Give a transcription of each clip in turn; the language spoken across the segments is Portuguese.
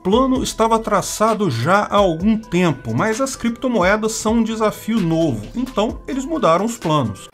plano estava traçado já há algum tempo, mas as criptomoedas são um desafio novo, então eles mudaram os planos.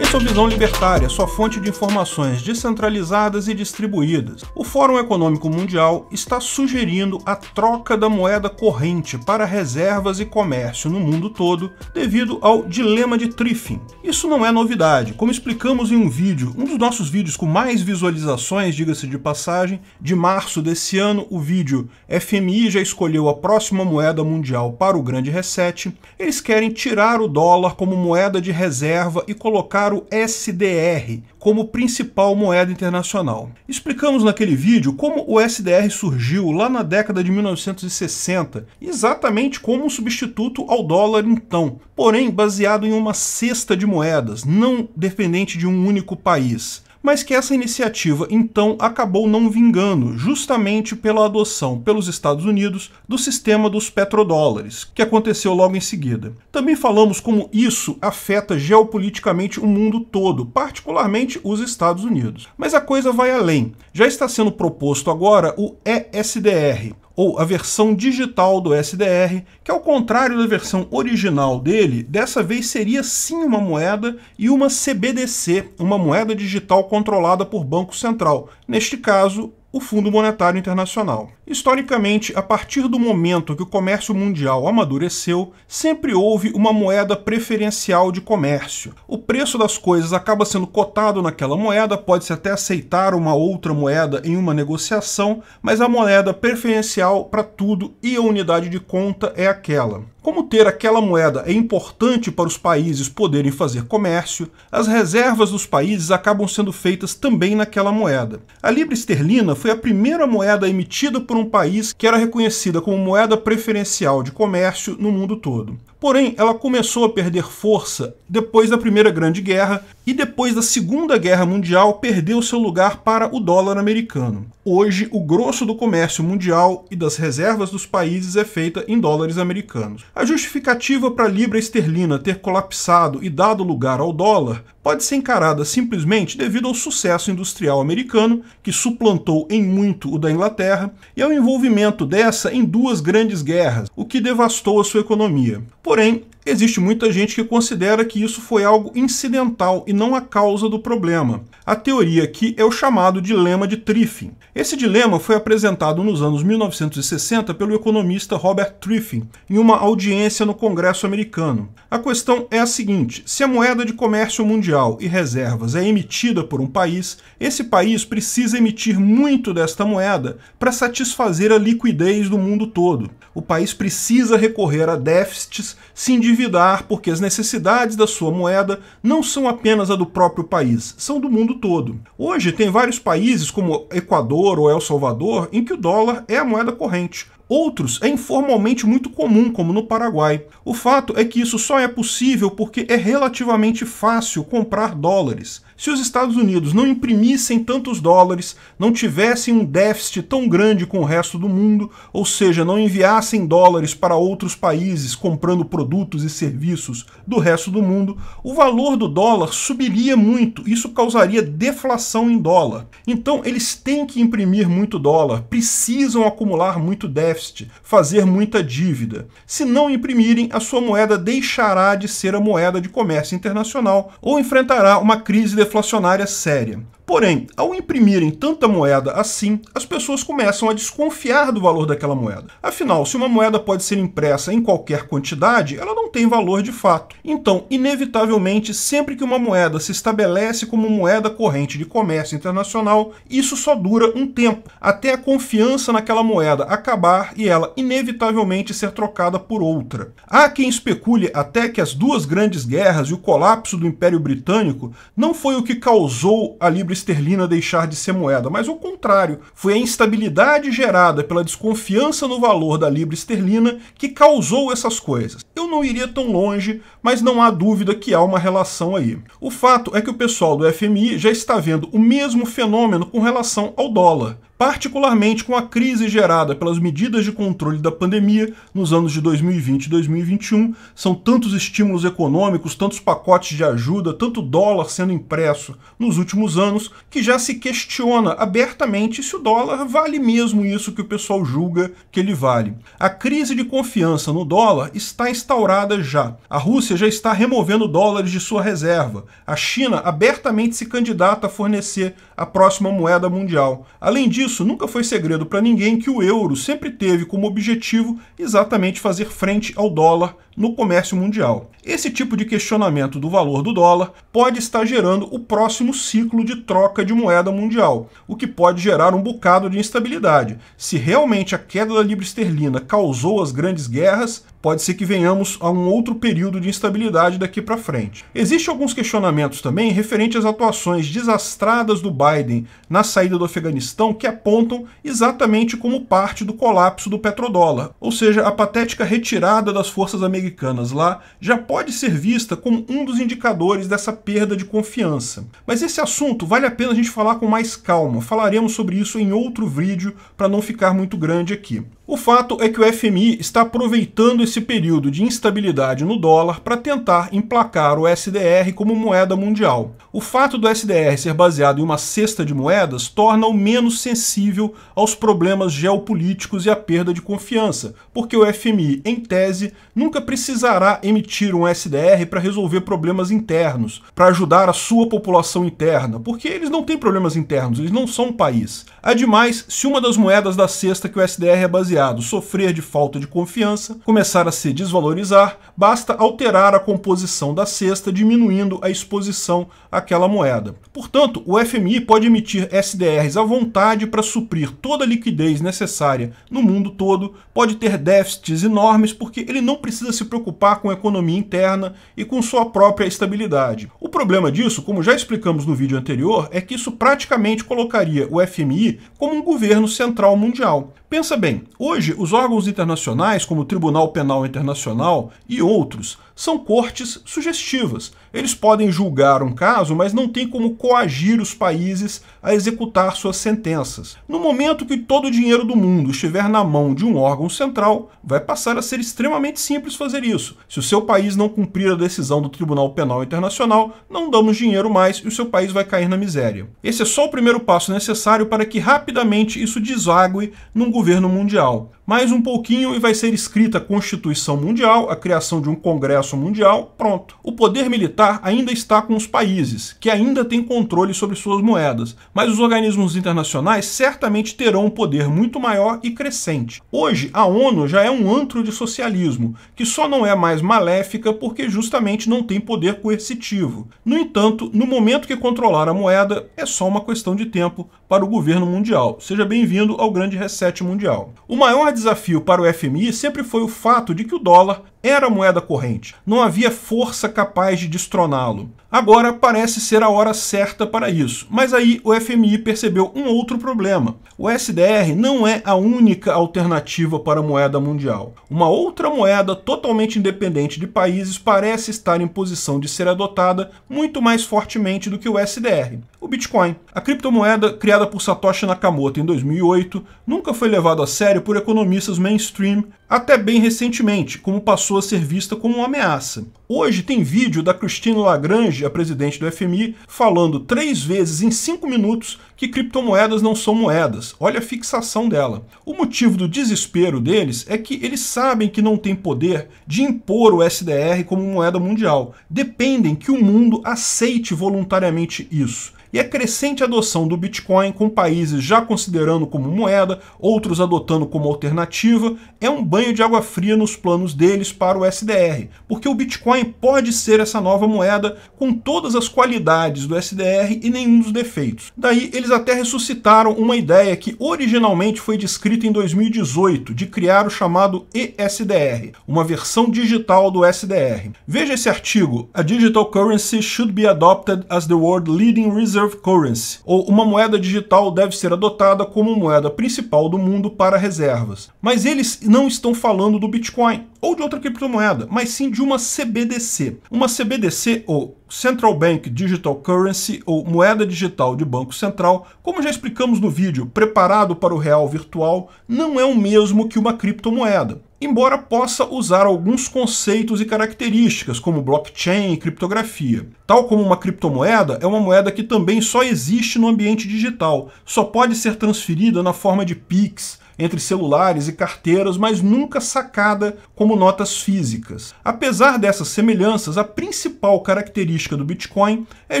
Esse é o Visão Libertária, sua fonte de informações descentralizadas e distribuídas. O Fórum Econômico Mundial está sugerindo a troca da moeda corrente para reservas e comércio no mundo todo devido ao dilema de Triffin. Isso não é novidade, como explicamos em um vídeo, um dos nossos vídeos com mais visualizações, diga-se de passagem, de março desse ano, o vídeo FMI já escolheu a próxima moeda mundial para o grande reset. Eles querem tirar o dólar como moeda de reserva e colocar o SDR como principal moeda internacional. Explicamos naquele vídeo como o SDR surgiu lá na década de 1960, exatamente como um substituto ao dólar então, porém baseado em uma cesta de moedas, não dependente de um único país. Mas que essa iniciativa, então, acabou não vingando, justamente pela adoção pelos Estados Unidos do sistema dos petrodólares, que aconteceu logo em seguida. Também falamos como isso afeta geopoliticamente o mundo todo, particularmente os Estados Unidos. Mas a coisa vai além. Já está sendo proposto agora o ESDR, ou a versão digital do SDR, que ao contrário da versão original dele, dessa vez seria sim uma moeda e uma CBDC, uma moeda digital controlada por Banco Central, neste caso, o Fundo Monetário Internacional. Historicamente, a partir do momento que o comércio mundial amadureceu, sempre houve uma moeda preferencial de comércio. O preço das coisas acaba sendo cotado naquela moeda, pode-se até aceitar uma outra moeda em uma negociação, mas a moeda preferencial para tudo e a unidade de conta é aquela. Como ter aquela moeda é importante para os países poderem fazer comércio, as reservas dos países acabam sendo feitas também naquela moeda. A libra esterlina foi a primeira moeda emitida por um país que era reconhecida como moeda preferencial de comércio no mundo todo. Porém, ela começou a perder força depois da Primeira Grande Guerra e depois da Segunda Guerra Mundial perdeu seu lugar para o dólar americano. Hoje, o grosso do comércio mundial e das reservas dos países é feita em dólares americanos. A justificativa para a libra esterlina ter colapsado e dado lugar ao dólar pode ser encarada simplesmente devido ao sucesso industrial americano, que suplantou em muito o da Inglaterra, e ao envolvimento dessa em duas grandes guerras, o que devastou a sua economia. Porém, existe muita gente que considera que isso foi algo incidental e não a causa do problema. A teoria aqui é o chamado dilema de Triffin. Esse dilema foi apresentado nos anos 1960 pelo economista Robert Triffin em uma audiência no Congresso americano. A questão é a seguinte: se a moeda de comércio mundial e reservas é emitida por um país, esse país precisa emitir muito desta moeda para satisfazer a liquidez do mundo todo. O país precisa recorrer a déficits, se endividar, porque as necessidades da sua moeda não são apenas a do próprio país, são do mundo todo. Hoje tem vários países, como Equador ou El Salvador, em que o dólar é a moeda corrente. Outros é informalmente muito comum, como no Paraguai. O fato é que isso só é possível porque é relativamente fácil comprar dólares. Se os Estados Unidos não imprimissem tantos dólares, não tivessem um déficit tão grande com o resto do mundo, ou seja, não enviassem dólares para outros países comprando produtos e serviços do resto do mundo, o valor do dólar subiria muito. Isso causaria deflação em dólar. Então eles têm que imprimir muito dólar, precisam acumular muito déficit, fazer muita dívida. Se não imprimirem, a sua moeda deixará de ser a moeda de comércio internacional ou enfrentará uma crise deflacionária séria. Porém, ao imprimirem tanta moeda assim, as pessoas começam a desconfiar do valor daquela moeda. Afinal, se uma moeda pode ser impressa em qualquer quantidade, ela não tem valor de fato. Então, inevitavelmente, sempre que uma moeda se estabelece como moeda corrente de comércio internacional, isso só dura um tempo, até a confiança naquela moeda acabar e ela inevitavelmente ser trocada por outra. Há quem especule até que as duas grandes guerras e o colapso do Império Britânico não foi o que causou a libra esterlina deixar de ser moeda, mas o contrário, foi a instabilidade gerada pela desconfiança no valor da libra esterlina que causou essas coisas. Eu não iria tão longe, mas não há dúvida que há uma relação aí. O fato é que o pessoal do FMI já está vendo o mesmo fenômeno com relação ao dólar. particularmente com a crise gerada pelas medidas de controle da pandemia nos anos de 2020 e 2021. São tantos estímulos econômicos, tantos pacotes de ajuda, tanto dólar sendo impresso nos últimos anos, que já se questiona abertamente se o dólar vale mesmo isso que o pessoal julga que ele vale. A crise de confiança no dólar está instaurada já. A Rússia já está removendo dólares de sua reserva. A China abertamente se candidata a fornecer a próxima moeda mundial. Além disso, nunca foi segredo para ninguém que o euro sempre teve como objetivo exatamente fazer frente ao dólar no comércio mundial. Esse tipo de questionamento do valor do dólar pode estar gerando o próximo ciclo de troca de moeda mundial, o que pode gerar um bocado de instabilidade. Se realmente a queda da libra esterlina causou as grandes guerras, pode ser que venhamos a um outro período de instabilidade daqui para frente. Existem alguns questionamentos também referentes às atuações desastradas do Biden na saída do Afeganistão que apontam exatamente como parte do colapso do petrodólar, ou seja, a patética retirada das forças americanas lá já pode ser vista como um dos indicadores dessa perda de confiança. Mas esse assunto vale a pena a gente falar com mais calma, falaremos sobre isso em outro vídeo para não ficar muito grande aqui. O fato é que o FMI está aproveitando esse período de instabilidade no dólar para tentar emplacar o SDR como moeda mundial. O fato do SDR ser baseado em uma cesta de moedas torna-o menos sensível aos problemas geopolíticos e à perda de confiança, porque o FMI, em tese, nunca precisará emitir um SDR para resolver problemas internos, para ajudar a sua população interna, porque eles não têm problemas internos, eles não são um país. Ademais, se uma das moedas da cesta que o SDR é baseado sofrer de falta de confiança, começar a se desvalorizar, basta alterar a composição da cesta, diminuindo a exposição àquela moeda. Portanto, o FMI pode emitir SDRs à vontade para suprir toda a liquidez necessária no mundo todo, pode ter déficits enormes porque ele não precisa se preocupar com a economia interna e com sua própria estabilidade. O problema disso, como já explicamos no vídeo anterior, é que isso praticamente colocaria o FMI como um governo central mundial. Pensa bem, hoje os órgãos internacionais, como o Tribunal Penal Internacional e outros, são cortes sugestivas. Eles podem julgar um caso, mas não têm como coagir os países a executar suas sentenças. No momento que todo o dinheiro do mundo estiver na mão de um órgão central, vai passar a ser extremamente simples fazer isso. Se o seu país não cumprir a decisão do Tribunal Penal Internacional, não damos dinheiro mais e o seu país vai cair na miséria. Esse é só o primeiro passo necessário para que rapidamente isso desague num governo mundial. Mais um pouquinho e vai ser escrita a Constituição Mundial, a criação de um Congresso Mundial, pronto. O poder militar ainda está com os países, que ainda têm controle sobre suas moedas, mas os organismos internacionais certamente terão um poder muito maior e crescente. Hoje, a ONU já é um antro de socialismo, que só não é mais maléfica porque justamente não tem poder coercitivo. No entanto, no momento que controlar a moeda, é só uma questão de tempo para o governo mundial. Seja bem-vindo ao grande reset mundial. O maior desafio para o FMI sempre foi o fato de que o dólar era a moeda corrente. Não havia força capaz de destroná-lo. Agora parece ser a hora certa para isso. Mas aí o FMI percebeu um outro problema. O SDR não é a única alternativa para a moeda mundial. Uma outra moeda totalmente independente de países parece estar em posição de ser adotada muito mais fortemente do que o SDR. O Bitcoin. A criptomoeda criada por Satoshi Nakamoto em 2008 nunca foi levada a sério por economistas mainstream até bem recentemente, como passou a ser vista como uma ameaça. Hoje tem vídeo da Christine Lagrange, a presidente do FMI, falando 3 vezes em 5 minutos que criptomoedas não são moedas. Olha a fixação dela. O motivo do desespero deles é que eles sabem que não tem poder de impor o SDR como moeda mundial. Dependem que o mundo aceite voluntariamente isso. E a crescente adoção do Bitcoin, com países já considerando como moeda, outros adotando como alternativa, é um banho de água fria nos planos deles para o SDR, porque o Bitcoin pode ser essa nova moeda com todas as qualidades do SDR e nenhum dos defeitos. Daí eles até ressuscitaram uma ideia que originalmente foi descrita em 2018, de criar o chamado ESDR, uma versão digital do SDR. Veja esse artigo: A digital currency should be adopted as the world leading reserve reserve currency, ou uma moeda digital deve ser adotada como moeda principal do mundo para reservas. Mas eles não estão falando do Bitcoin ou de outra criptomoeda, mas sim de uma CBDC. Uma CBDC, ou Central Bank Digital Currency, ou moeda digital de banco central, como já explicamos no vídeo preparado para o real virtual, não é o mesmo que uma criptomoeda, embora possa usar alguns conceitos e características, como blockchain e criptografia. Tal como uma criptomoeda, é uma moeda que também só existe no ambiente digital, só pode ser transferida na forma de Pix, entre celulares e carteiras, mas nunca sacada como notas físicas. Apesar dessas semelhanças, a principal característica do Bitcoin é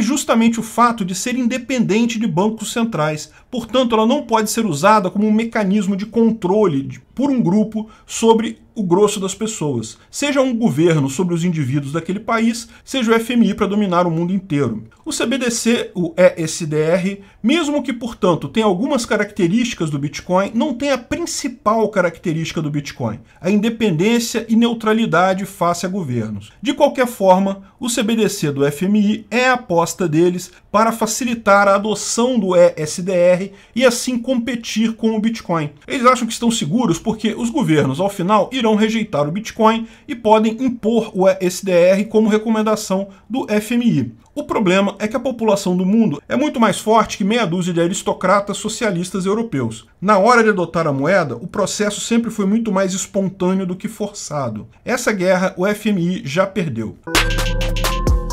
justamente o fato de ser independente de bancos centrais. Portanto, ela não pode ser usada como um mecanismo de controle por um grupo sobre o grosso das pessoas, seja um governo sobre os indivíduos daquele país, seja o FMI para dominar o mundo inteiro. O CBDC, o ESDR, mesmo que, portanto, tenha algumas características do Bitcoin, não tem a principal característica do Bitcoin, a independência e neutralidade face a governos. De qualquer forma, o CBDC do FMI é a aposta deles para facilitar a adoção do ESDR e assim competir com o Bitcoin. Eles acham que estão seguros porque os governos, ao final, irão rejeitar o Bitcoin e podem impor o ESDR como recomendação do FMI. O problema é que a população do mundo é muito mais forte que meia dúzia de aristocratas socialistas europeus. Na hora de adotar a moeda, o processo sempre foi muito mais espontâneo do que forçado. Essa guerra o FMI já perdeu.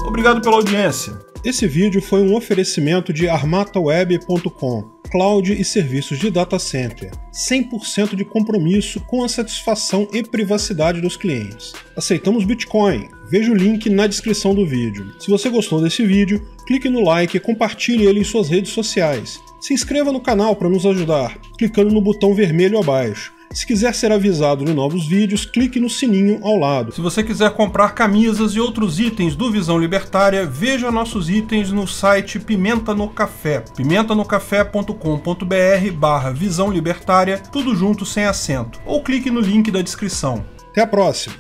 Obrigado pela audiência. Esse vídeo foi um oferecimento de armataweb.com, cloud e serviços de data center, 100% de compromisso com a satisfação e privacidade dos clientes. Aceitamos Bitcoin, veja o link na descrição do vídeo. Se você gostou desse vídeo, clique no like e compartilhe ele em suas redes sociais. Se inscreva no canal para nos ajudar, clicando no botão vermelho abaixo. Se quiser ser avisado de novos vídeos, clique no sininho ao lado. Se você quiser comprar camisas e outros itens do Visão Libertária, veja nossos itens no site Pimenta no Café, pimentanocafé.com.br/Visão Libertária, tudo junto sem acento, ou clique no link da descrição. Até a próxima!